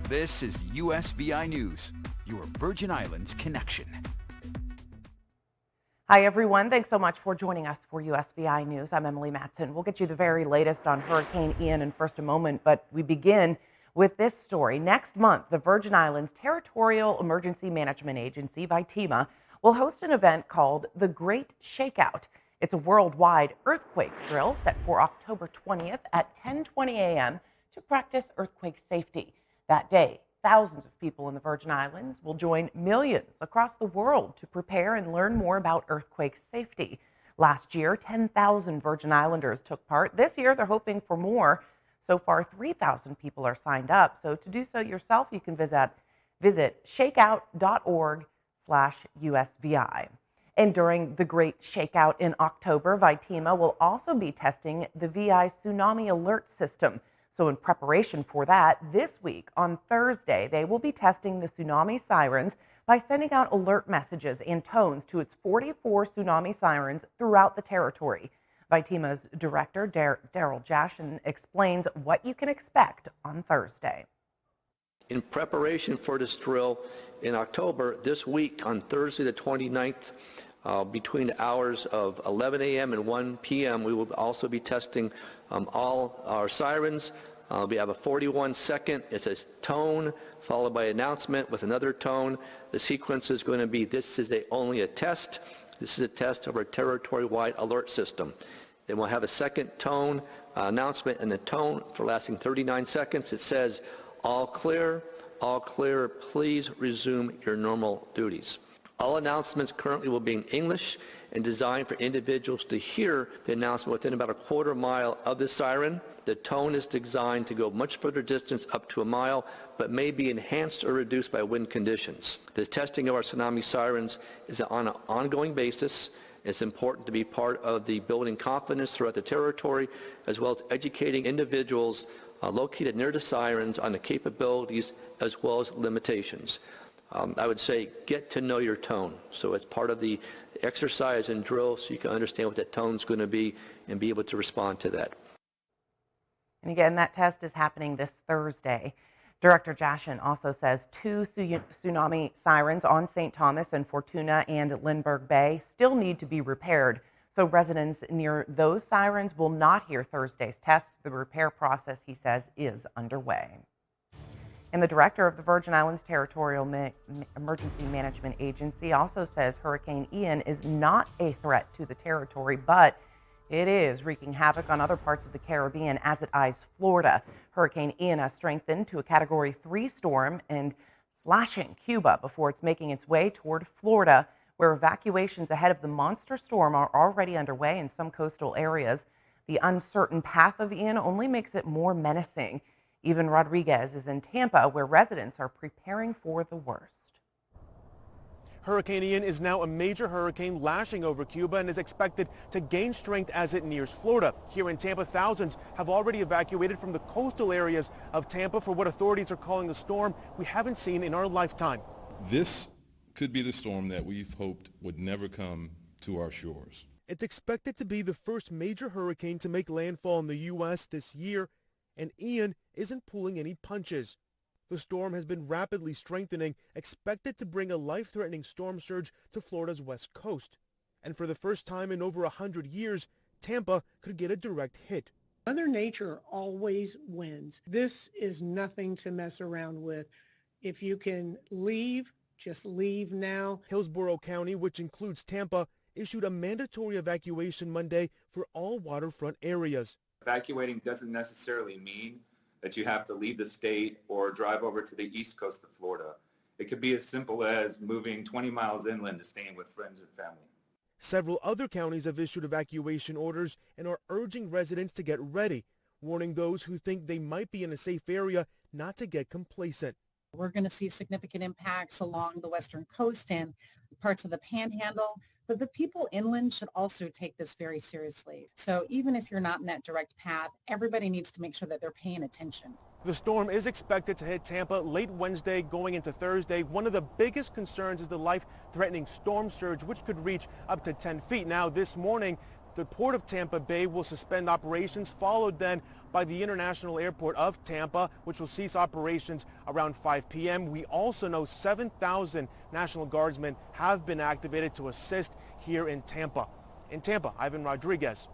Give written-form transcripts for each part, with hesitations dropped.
This is USVI News, your Virgin Islands connection. Hi, everyone. Thanks so much for joining us for USVI News. I'm Emily Matson. We'll get you the very latest on Hurricane Ian in just a moment, but we begin with this story. Next month, the Virgin Islands Territorial Emergency Management Agency, VITEMA, will host an event called the Great Shakeout. It's a worldwide earthquake drill set for October 20th at 10:20 a.m. to practice earthquake safety. That day, thousands of people in the Virgin Islands will join millions across the world to prepare and learn more about earthquake safety. Last year, 10,000 Virgin Islanders took part. This year, they're hoping for more. So far, 3,000 people are signed up. So to do so yourself, you can visit shakeout.org/USVI. And during the Great Shakeout in October, VITEMA will also be testing the VI Tsunami Alert System. So in preparation for that, this week on Thursday, they will be testing the tsunami sirens by sending out alert messages and tones to its 44 tsunami sirens throughout the territory. VITEMA's director, Daryl Jashin, explains what you can expect on Thursday. In preparation for this drill in October, this week on Thursday the 29th, between the hours of 11 a.m. and 1 p.m., we will also be testing all our sirens. We have a 41-second, it's a tone, followed by an announcement with another tone. The sequence is going to be, this is only a test. This is a test of our territory-wide alert system. Then we'll have a second tone, announcement, and a tone for lasting 39 seconds. It says, all clear, please resume your normal duties. All announcements currently will be in English and designed for individuals to hear the announcement within about a quarter mile of the siren. The tone is designed to go much further distance, up to a mile, but may be enhanced or reduced by wind conditions. The testing of our tsunami sirens is on an ongoing basis. It's important to be part of the building confidence throughout the territory, as well as educating individuals located near the sirens on the capabilities as well as limitations. I would say get to know your tone. So it's part of the exercise and drill so you can understand what that tone is going to be and be able to respond to that. And again, that test is happening this Thursday. Director Jashin also says 2 tsunami sirens on St. Thomas and Fortuna and Lindbergh Bay still need to be repaired. So residents near those sirens will not hear Thursday's test. The repair process, he says, is underway. And the director of the Virgin Islands Territorial Emergency Management Agency also says Hurricane Ian is not a threat to the territory, but it is wreaking havoc on other parts of the Caribbean as it eyes Florida. Hurricane Ian has strengthened to a Category 3 storm and slashing Cuba before it's making its way toward Florida, where evacuations ahead of the monster storm are already underway in some coastal areas. The uncertain path of Ian only makes it more menacing. Even Rodriguez is in Tampa, where residents are preparing for the worst. Hurricane Ian is now a major hurricane lashing over Cuba and is expected to gain strength as it nears Florida. Here in Tampa, thousands have already evacuated from the coastal areas of Tampa for what authorities are calling a storm we haven't seen in our lifetime. This could be the storm that we've hoped would never come to our shores. It's expected to be the first major hurricane to make landfall in the U.S. this year, and Ian isn't pulling any punches. The storm has been rapidly strengthening, expected to bring a life-threatening storm surge to Florida's west coast. And for the first time in over 100 years, Tampa could get a direct hit. Mother Nature always wins. This is nothing to mess around with. If you can leave, just leave now. Hillsborough County, which includes Tampa, issued a mandatory evacuation Monday for all waterfront areas. Evacuating doesn't necessarily mean that you have to leave the state or drive over to the east coast of Florida. It could be as simple as moving 20 miles inland to staying with friends and family. Several other counties have issued evacuation orders and are urging residents to get ready, warning those who think they might be in a safe area not to get complacent. We're going to see significant impacts along the western coast and parts of the panhandle, but the people inland should also take this very seriously. So even if you're not in that direct path, everybody needs to make sure that they're paying attention. The storm is expected to hit Tampa late Wednesday going into Thursday. One of the biggest concerns is the life-threatening storm surge, which could reach up to 10 feet. Now, this morning, the Port of Tampa Bay will suspend operations, followed then by the International Airport of Tampa, which will cease operations around 5 p.m. We also know 7,000 National Guardsmen have been activated to assist here in Tampa. In Tampa, Ivan Rodriguez.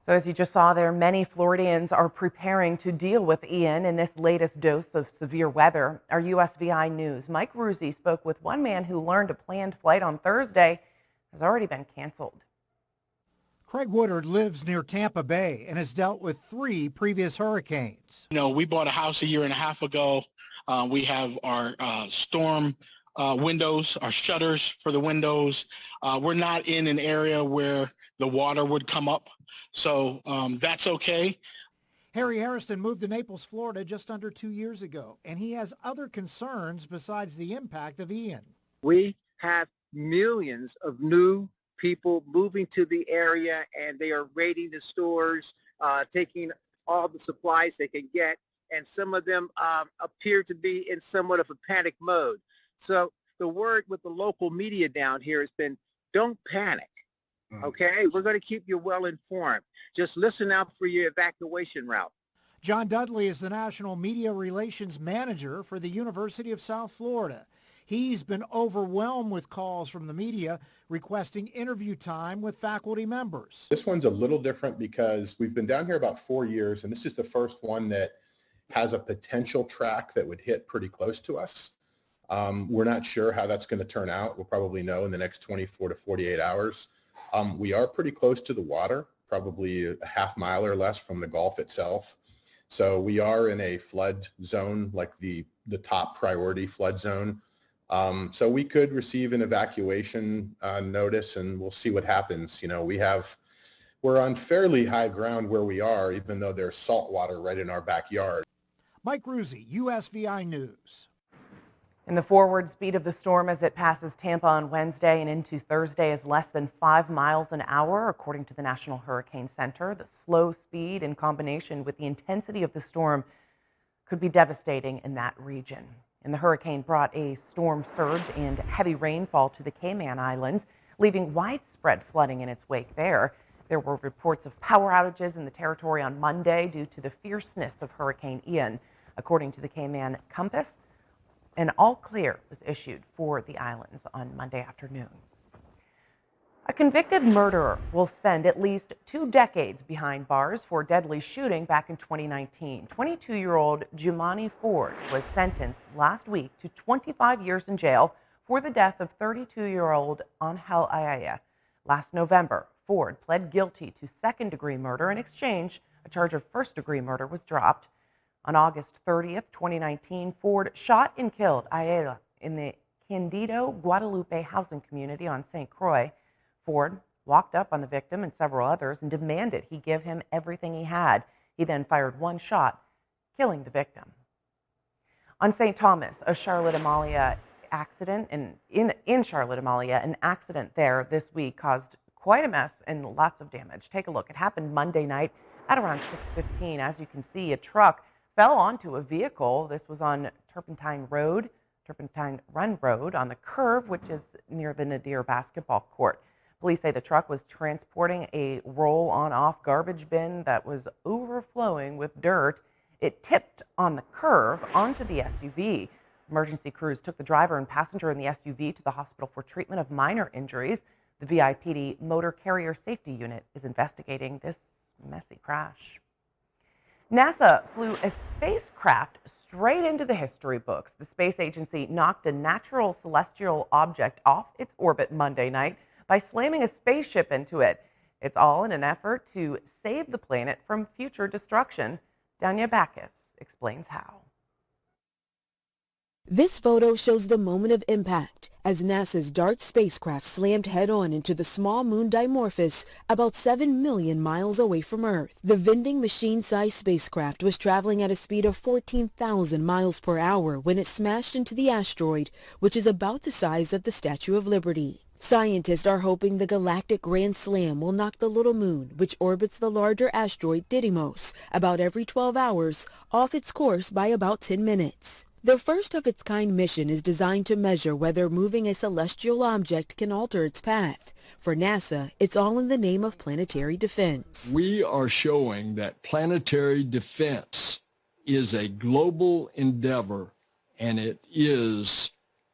So as you just saw there, many Floridians are preparing to deal with Ian in this latest dose of severe weather. Our USVI News' Mike Ruzzi spoke with one man who learned a planned flight on Thursday has already been canceled. Craig Woodard lives near Tampa Bay and has dealt with 3 previous hurricanes. You know, we bought a house a year and a half ago. We have our storm windows, our shutters for the windows. We're not in an area where the water would come up. So that's okay. Harry Harrison moved to Naples, Florida just under 2 years ago, and he has other concerns besides the impact of Ian. We have millions of new people moving to the area, and they are raiding the stores, taking all the supplies they can get, and some of them appear to be in somewhat of a panic mode. So the word with the local media down here has been, don't panic. Okay, we're going to keep you well informed. Just listen out for your evacuation route. John Dudley is the National Media Relations Manager for the University of South Florida. He's been overwhelmed with calls from the media requesting interview time with faculty members. This one's a little different because we've been down here about 4 years, and this is the first one that has a potential track that would hit pretty close to us. We're not sure how that's going to turn out. We'll probably know in the next 24 to 48 hours. We are pretty close to the water, probably a half mile or less from the Gulf itself. So we are in a flood zone, like the top priority flood zone. So we could receive an evacuation notice, and we'll see what happens. You know, we're on fairly high ground where we are, even though there's salt water right in our backyard. Mike Ruzzi, USVI News. And the forward speed of the storm as it passes Tampa on Wednesday and into Thursday is less than 5 miles an hour, according to the National Hurricane Center. The slow speed in combination with the intensity of the storm could be devastating in that region. And the hurricane brought a storm surge and heavy rainfall to the Cayman Islands, leaving widespread flooding in its wake there. There were reports of power outages in the territory on Monday due to the fierceness of Hurricane Ian. According to the Cayman Compass, an all clear was issued for the islands on Monday afternoon. A convicted murderer will spend at least 2 decades behind bars for a deadly shooting back in 2019. 22-year-old Jumani Ford was sentenced last week to 25 years in jail for the death of 32-year-old Angel Ayaya. Last November, Ford pled guilty to second-degree murder. In exchange, a charge of first-degree murder was dropped. On August 30th, 2019, Ford shot and killed Ayala in the Candido Guadalupe housing community on St. Croix. Ford walked up on the victim and several others and demanded he give him everything he had. He then fired 1 shot, killing the victim. On St. Thomas, a Charlotte Amalia accident, in Charlotte Amalia, an accident there this week caused quite a mess and lots of damage. Take a look. It happened Monday night at around 6:15. As you can see, a truck fell onto a vehicle. This was on Turpentine Run Road on the curve, which is near the Nadir basketball court. Police say the truck was transporting a roll-on-off garbage bin that was overflowing with dirt. It tipped on the curve onto the SUV. Emergency crews took the driver and passenger in the SUV to the hospital for treatment of minor injuries. The VIPD Motor Carrier Safety Unit is investigating this messy crash. NASA flew a spacecraft straight into the history books. The space agency knocked a natural celestial object off its orbit Monday night by slamming a spaceship into it. It's all in an effort to save the planet from future destruction. Danya Backus explains how. This photo shows the moment of impact as NASA's DART spacecraft slammed head-on into the small moon Dimorphos about 7 million miles away from Earth. The vending machine-sized spacecraft was traveling at a speed of 14,000 miles per hour when it smashed into the asteroid, which is about the size of the Statue of Liberty. Scientists are hoping the galactic Grand Slam will knock the little moon, which orbits the larger asteroid Didymos about every 12 hours, off its course by about 10 minutes. Their first-of-its-kind mission is designed to measure whether moving a celestial object can alter its path. For NASA, it's all in the name of planetary defense. We are showing that planetary defense is a global endeavor, and it is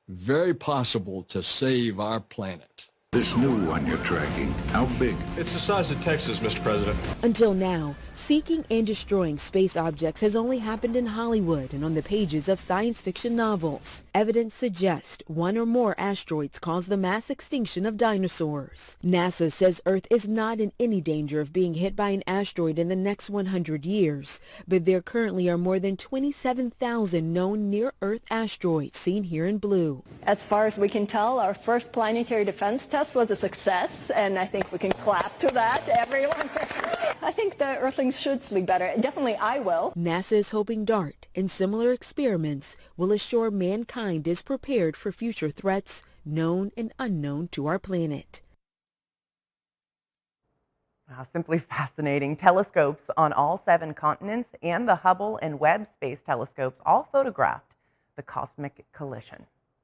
very possible to save our planet. This new one you're tracking, how big? It's the size of Texas, Mr. President. Until now, seeking and destroying space objects has only happened in Hollywood and on the pages of science fiction novels. Evidence suggests one or more asteroids caused the mass extinction of dinosaurs. NASA says Earth is not in any danger of being hit by an asteroid in the next 100 years, but there currently are more than 27,000 known near-Earth asteroids seen here in blue. As far as we can tell, our first planetary defense test was a success, and I think we can clap to that, everyone. I think the Earthlings should sleep better. Definitely I will. NASA is hoping DART and similar experiments will assure mankind is prepared for future threats, known and unknown to our planet. Wow, simply fascinating. Telescopes on all 7 continents and the Hubble and Webb space telescopes all photographed the cosmic collision.